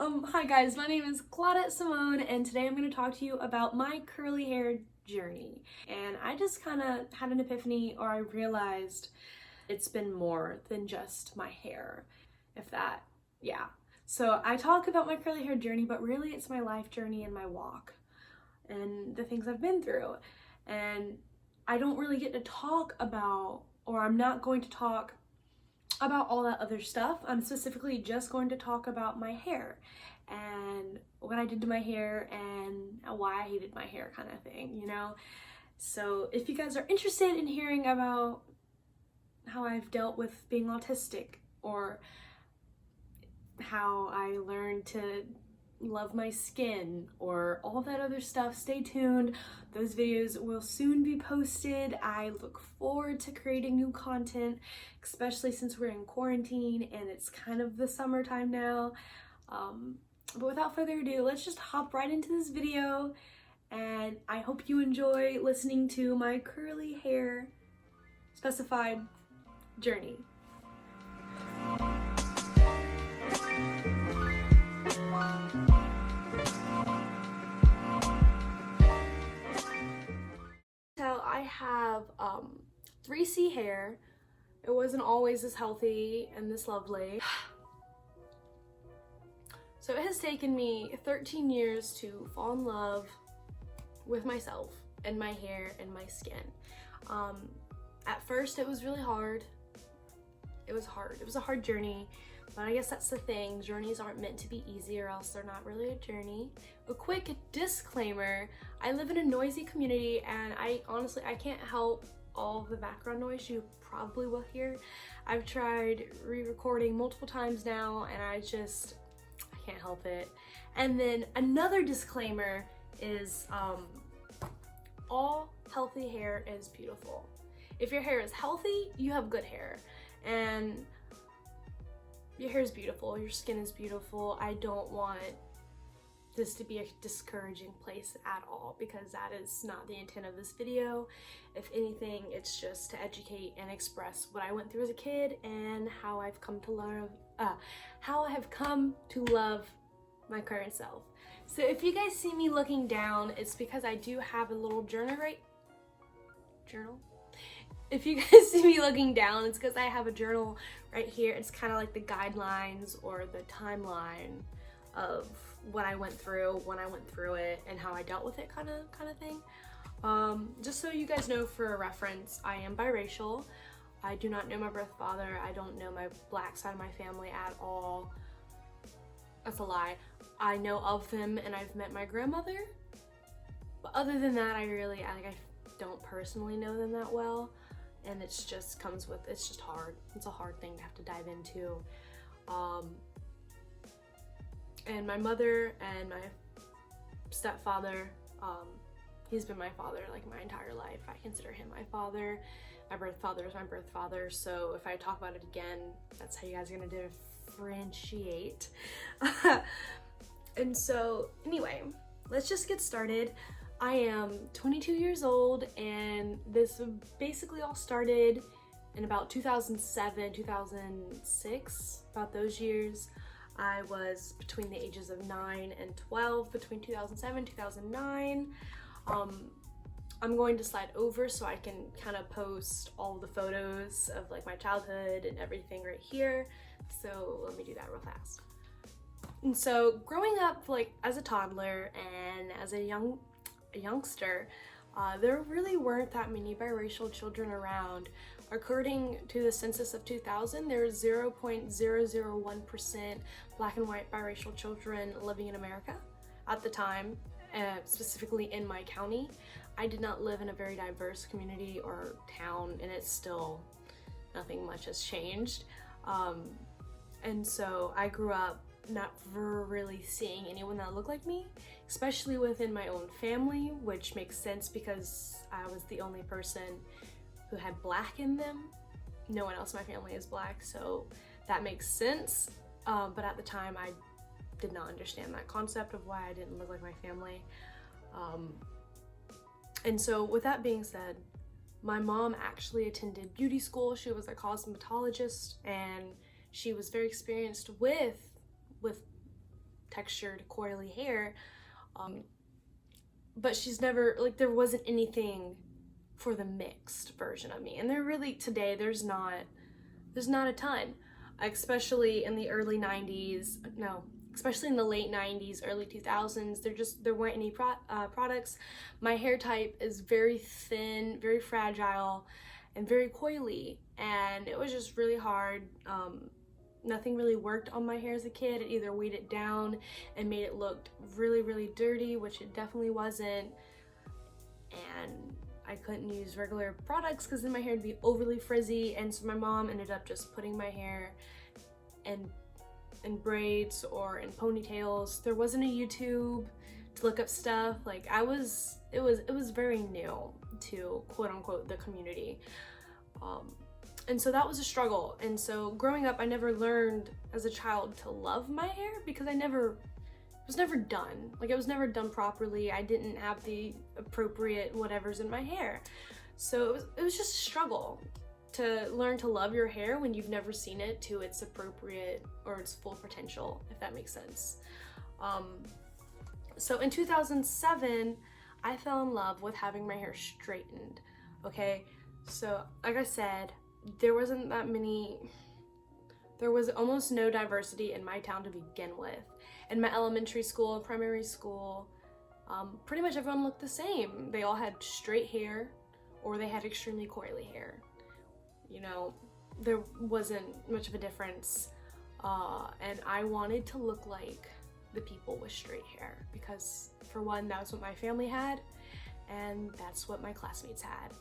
Hi guys, my name is Claudette Simone, and today I'm going to talk to you about my curly hair journey. And I just kind of had an epiphany, or I realized it's been more than just my hair, yeah. So I talk about my curly hair journey, but really it's my life journey and my walk and the things I've been through. And I don't really get to talk about, or I'm not going to talk about all that other stuff. I'm specifically just going to talk about my hair and what I did to my hair and why I hated my hair, kind of thing, you know? So if you guys are interested in hearing about how I've dealt with being autistic, or how I learned to love my skin, or all that other stuff, stay tuned. Those videos will soon be posted. I look forward to creating new content, especially since we're in quarantine and it's kind of the summertime now. But without further ado, let's just hop right into this video, and I hope you enjoy listening to my curly hair specified journey. So I have 3C hair. It wasn't always this healthy and this lovely. So it has taken me 13 years to fall in love with myself and my hair and my skin. At first it was really hard. It was a hard journey, but I guess that's the thing. Journeys aren't meant to be easy, or else they're not really a journey. A quick disclaimer, I live in a noisy community, and I can't help all the background noise you probably will hear. I've tried re-recording multiple times now, and I can't help it. And then another disclaimer is all healthy hair is beautiful. If your hair is healthy, you have good hair, and your hair is beautiful, your skin is beautiful. I don't want this to be a discouraging place at all, because that is not the intent of this video. If anything, it's just to educate and express what I went through as a kid and how I've come to love my current self. So if you guys see me looking down, it's because I do have a little journal. If you guys see me looking down, it's because I have a journal right here. It's kind of like the guidelines or the timeline of what I went through, when I went through it, and how I dealt with it, kind of thing. Just so you guys know, for a reference, I am biracial. I do not know my birth father. I don't know my black side of my family at all. That's a lie. I know of them, and I've met my grandmother. But other than that, I don't personally know them that well. And it's just hard. It's a hard thing to have to dive into. And my mother and my stepfather, he's been my father like my entire life. I consider him my father. My birth father is my birth father. So if I talk about it again, that's how you guys are gonna differentiate. And so anyway, let's just get started. I am 22 years old, and this basically all started in about 2007, 2006, about those years. I was between the ages of 9 and 12, between 2007 and 2009. I'm going to slide over so I can kind of post all the photos of like my childhood and everything right here. So let me do that real fast. And so growing up like as a toddler and as a youngster, there really weren't that many biracial children around. According to the census of 2000, there was 0.001% black and white biracial children living in America at the time, specifically in my county. I did not live in a very diverse community or town, and it's still, nothing much has changed. And so I grew up not really seeing anyone that looked like me, especially within my own family, which makes sense because I was the only person who had black in them. No one else in my family is black, so that makes sense. But at the time, I did not understand that concept of why I didn't look like my family. And so with that being said, my mom actually attended beauty school. She was a cosmetologist, and she was very experienced with textured, coily hair. But she's never, like, there wasn't anything for the mixed version of me. And there really, today, there's not a ton, especially in the early 90s, no, especially in the late 90s, early 2000s, there weren't any products. My hair type is very thin, very fragile, and very coily, and it was just really hard. Nothing really worked on my hair as a kid. It either weighed it down and made it look really, really dirty, which it definitely wasn't, and I couldn't use regular products because then my hair would be overly frizzy, and so my mom ended up just putting my hair in braids or in ponytails. There wasn't a YouTube to look up stuff. Like, it was very new to quote unquote the community. And so that was a struggle. And so growing up, I never learned as a child to love my hair because it was never done. Like, it was never done properly. I didn't have the appropriate whatever's in my hair. So it was just a struggle to learn to love your hair when you've never seen it to its appropriate or its full potential, if that makes sense. So in 2007, I fell in love with having my hair straightened, okay? So like I said, there was almost no diversity in my town to begin with. In my elementary school and primary school, pretty much everyone looked the same. They all had straight hair or they had extremely coily hair. You know, there wasn't much of a difference. And I wanted to look like the people with straight hair because, for one, that's what my family had and that's what my classmates had.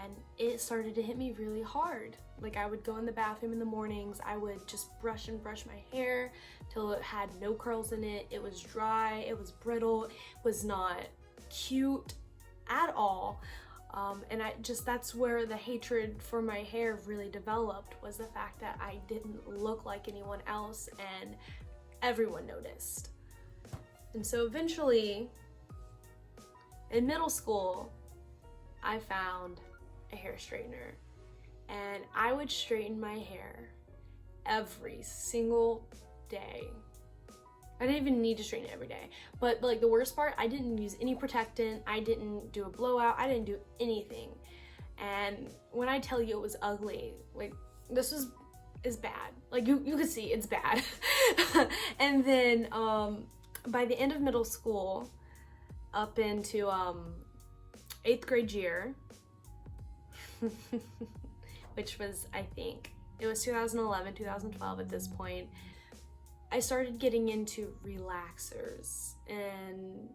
And it started to hit me really hard. Like, I would go in the bathroom in the mornings, I would just brush my hair till it had no curls in it. It was dry, it was brittle, it was not cute at all. And that's where the hatred for my hair really developed, was the fact that I didn't look like anyone else and everyone noticed. And so eventually, in middle school, I found a hair straightener, and I would straighten my hair every single day. I didn't even need to straighten it every day, but like, the worst part, I didn't use any protectant, I didn't do a blowout, I didn't do anything. And when I tell you it was ugly, like, this is bad. Like, you could see it's bad. And then by the end of middle school, up into 8th grade year, which was, I think, it was 2011, 2012 at this point, I started getting into relaxers, and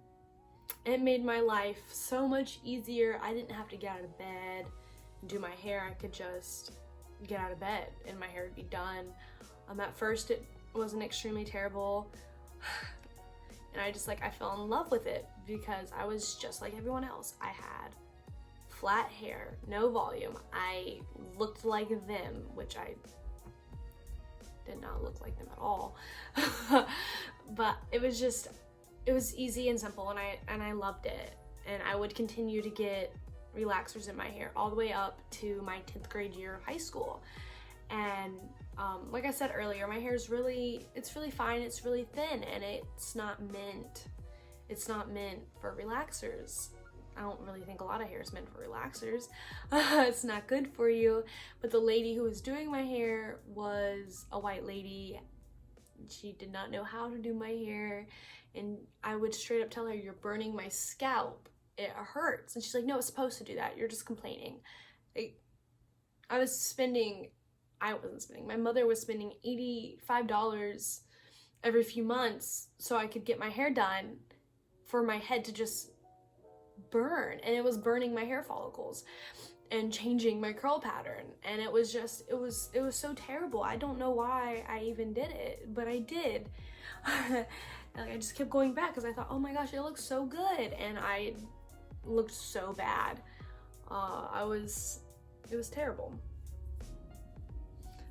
it made my life so much easier. I didn't have to get out of bed and do my hair. I could just get out of bed and my hair would be done. At first it wasn't extremely terrible, and I fell in love with it because I was just like everyone else. I had flat hair, no volume. I looked like them, which I did not look like them at all. But it was easy and simple, and I loved it. And I would continue to get relaxers in my hair all the way up to my 10th grade year of high school. And like I said earlier, my hair is really fine, it's really thin, and it's not meant for relaxers. I don't really think a lot of hair is meant for relaxers. It's not good for you. But the lady who was doing my hair was a white lady. She did not know how to do my hair, and I would straight up tell her, "You're burning my scalp. It hurts." And she's like, "No, it's supposed to do that. You're just complaining." My mother was spending $85 every few months so I could get my hair done for my head to just burn, and it was burning my hair follicles and changing my curl pattern, and it was so terrible. I don't know why I even did it, but I did. I just kept going back because I thought, oh my gosh, it looks so good, and I looked so bad. It was terrible.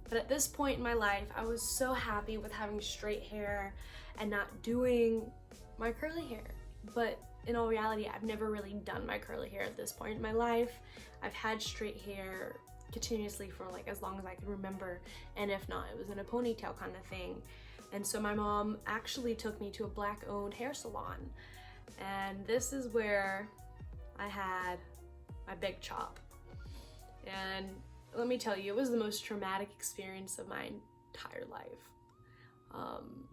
But at this point in my life, I was so happy with having straight hair and not doing my curly hair. But in all reality, I've never really done my curly hair at this point in my life. I've had straight hair continuously for like as long as I can remember, and if not, it was in a ponytail kind of thing. And so my mom actually took me to a Black-owned hair salon. And this is where I had my big chop. And let me tell you, it was the most traumatic experience of my entire life.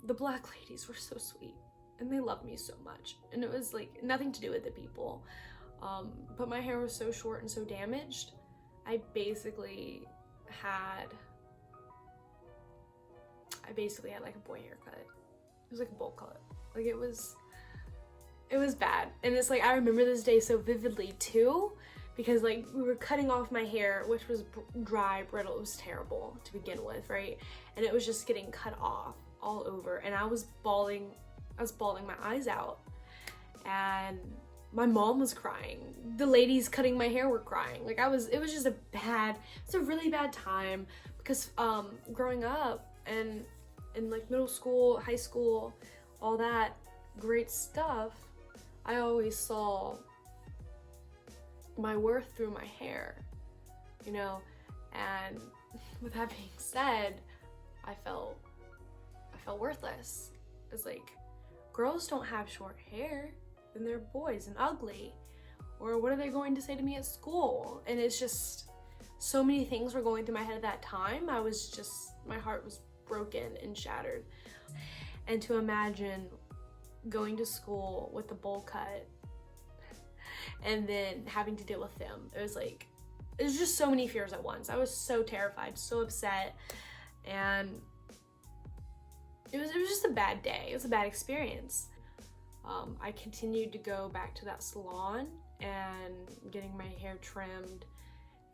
The black ladies were so sweet and they loved me so much. And it was like nothing to do with the people. But my hair was so short and so damaged. I basically had like a boy haircut. It was like a bowl cut. Like it was bad. And it's like, I remember this day so vividly too, because like we were cutting off my hair, which was dry, brittle. It was terrible to begin with, right? And it was just getting cut off all over, and I was bawling my eyes out. And my mom was crying. The ladies cutting my hair were crying. Like it was just it's a really bad time, because growing up and in like middle school, high school, all that great stuff, I always saw my worth through my hair, you know? And with that being said, I felt worthless. It's like, girls don't have short hair, and they're boys and ugly. Or what are they going to say to me at school? And it's just, so many things were going through my head at that time. My heart was broken and shattered. And to imagine going to school with a bowl cut and then having to deal with them, it was just so many fears at once. I was so terrified, so upset, and it was just a bad day. It was a bad experience. I continued to go back to that salon and getting my hair trimmed,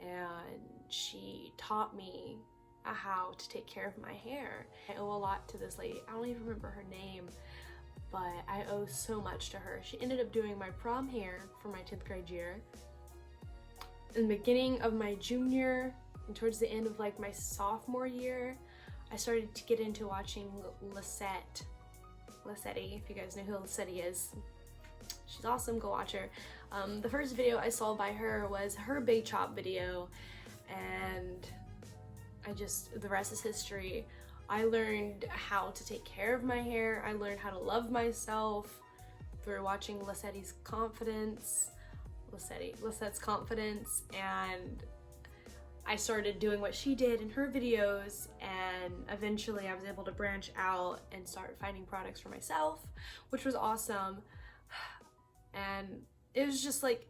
and she taught me how to take care of my hair. I owe a lot to this lady. I don't even remember her name, but I owe so much to her. She ended up doing my prom hair for my 10th grade year. In the beginning of my junior and towards the end of like my sophomore year, I started to get into watching Lisette, if you guys know who Lisette is. She's awesome, go watch her. The first video I saw by her was her big chop video, and the rest is history. I learned how to take care of my hair. I learned how to love myself through watching Lisette's confidence, and I started doing what she did in her videos, and eventually I was able to branch out and start finding products for myself, which was awesome. And it was just like,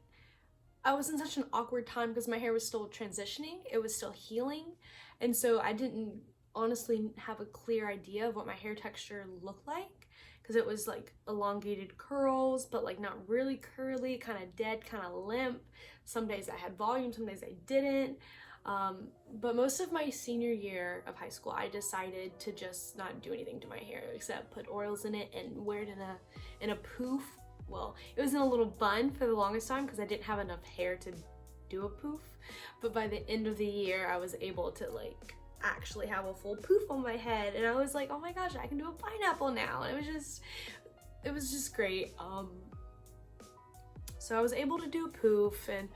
I was in such an awkward time because my hair was still transitioning, it was still healing, and so I didn't honestly have a clear idea of what my hair texture looked like, because it was like elongated curls, but like not really curly, kind of dead, kind of limp. Some days I had volume, some days I didn't. But most of my senior year of high school, I decided to just not do anything to my hair except put oils in it and wear it in a poof. Well, it was in a little bun for the longest time because I didn't have enough hair to do a poof. But by the end of the year, I was able to like actually have a full poof on my head, and I was like, oh my gosh, I can do a pineapple now. And it was just great. So I was able to do a poof, and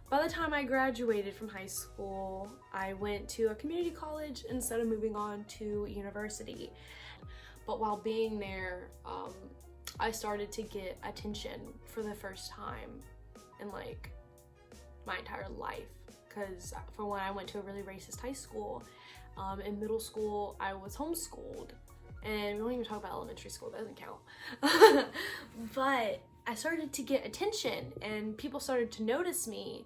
by the time I graduated from high school, I went to a community college instead of moving on to university. But while being there, I started to get attention for the first time in like my entire life. Because for one, I went to a really racist high school. In middle school, I was homeschooled. And we don't even talk about elementary school, that doesn't count. But I started to get attention and people started to notice me,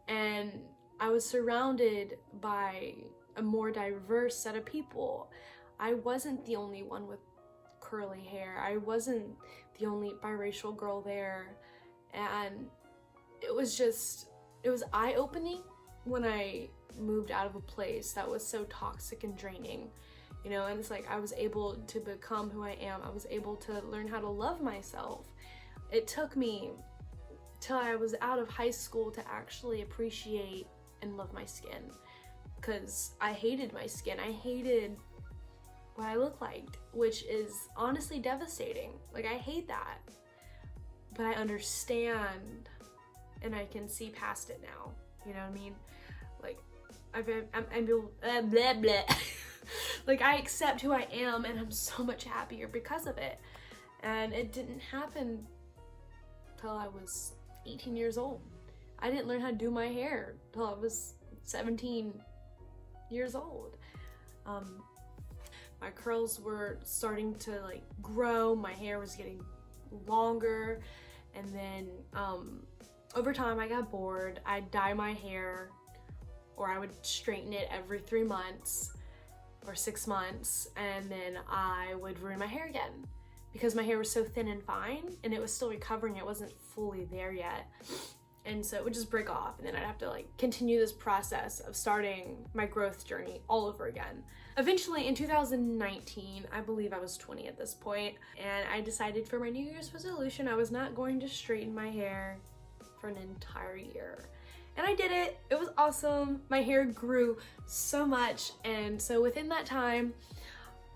and I was surrounded by a more diverse set of people. I wasn't the only one with curly hair. I wasn't the only biracial girl there. And it was eye-opening when I moved out of a place that was so toxic and draining, you know. And it's like I was able to become who I am. I was able to learn how to love myself. It took me till I was out of high school to actually appreciate and love my skin, because I hated my skin. I hated what I look like, which is honestly devastating. Like, I hate that, but I understand and I can see past it now, you know what I mean? Like, I'm blah, blah. Like, I accept who I am and I'm so much happier because of it. And it didn't happen till I was 18 years old. I didn't learn how to do my hair till I was 17 years old. My curls were starting to like grow, my hair was getting longer, and then over time I got bored. I'd dye my hair, or I would straighten it every 3 months or 6 months, and then I would ruin my hair again because my hair was so thin and fine and it was still recovering. It wasn't fully there yet. And so it would just break off, and then I'd have to like continue this process of starting my growth journey all over again. Eventually in 2019, I believe I was 20 at this point, and I decided for my New Year's resolution I was not going to straighten my hair for an entire year. And I did it. It was awesome. My hair grew so much, and so within that time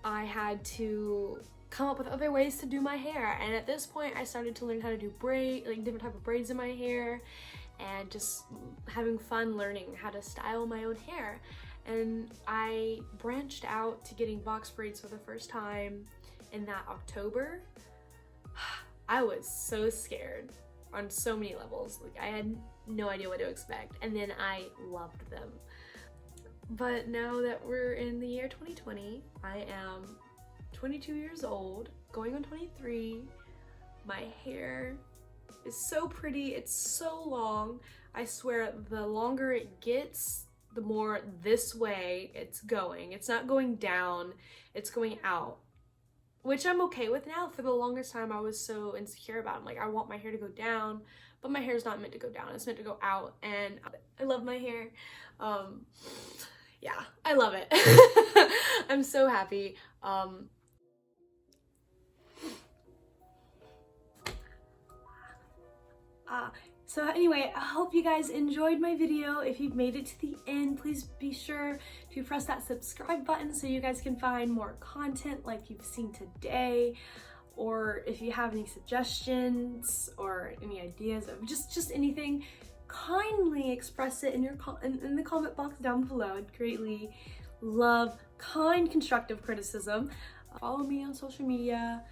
I had to come up with other ways to do my hair. And at this point I started to learn how to do different type of braids in my hair, and just having fun learning how to style my own hair. And I branched out to getting box braids for the first time in that October. I was so scared on so many levels. Like, I had no idea what to expect, and then I loved them. But now that we're in the year 2020, I am 22 years old, going on 23. My hair is so pretty, it's so long. I swear, the longer it gets, the more this way it's going. It's not going down, it's going out, which I'm okay with now. For the longest time I was so insecure about it. I'm like, I want my hair to go down, but my hair is not meant to go down, it's meant to go out, and I love my hair. Yeah, I love it. I'm so happy. So anyway, I hope you guys enjoyed my video. If you've made it to the end, please be sure to press that subscribe button so you guys can find more content like you've seen today. Or if you have any suggestions or any ideas of just anything, kindly express it in the comment box down below. I'd greatly love kind, constructive criticism. Follow me on social media.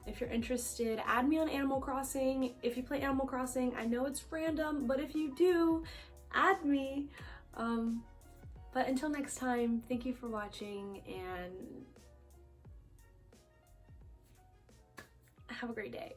If you're interested, add me on Animal Crossing. If you play Animal Crossing, I know it's random, but if you do, add me. But until next time, thank you for watching, and have a great day.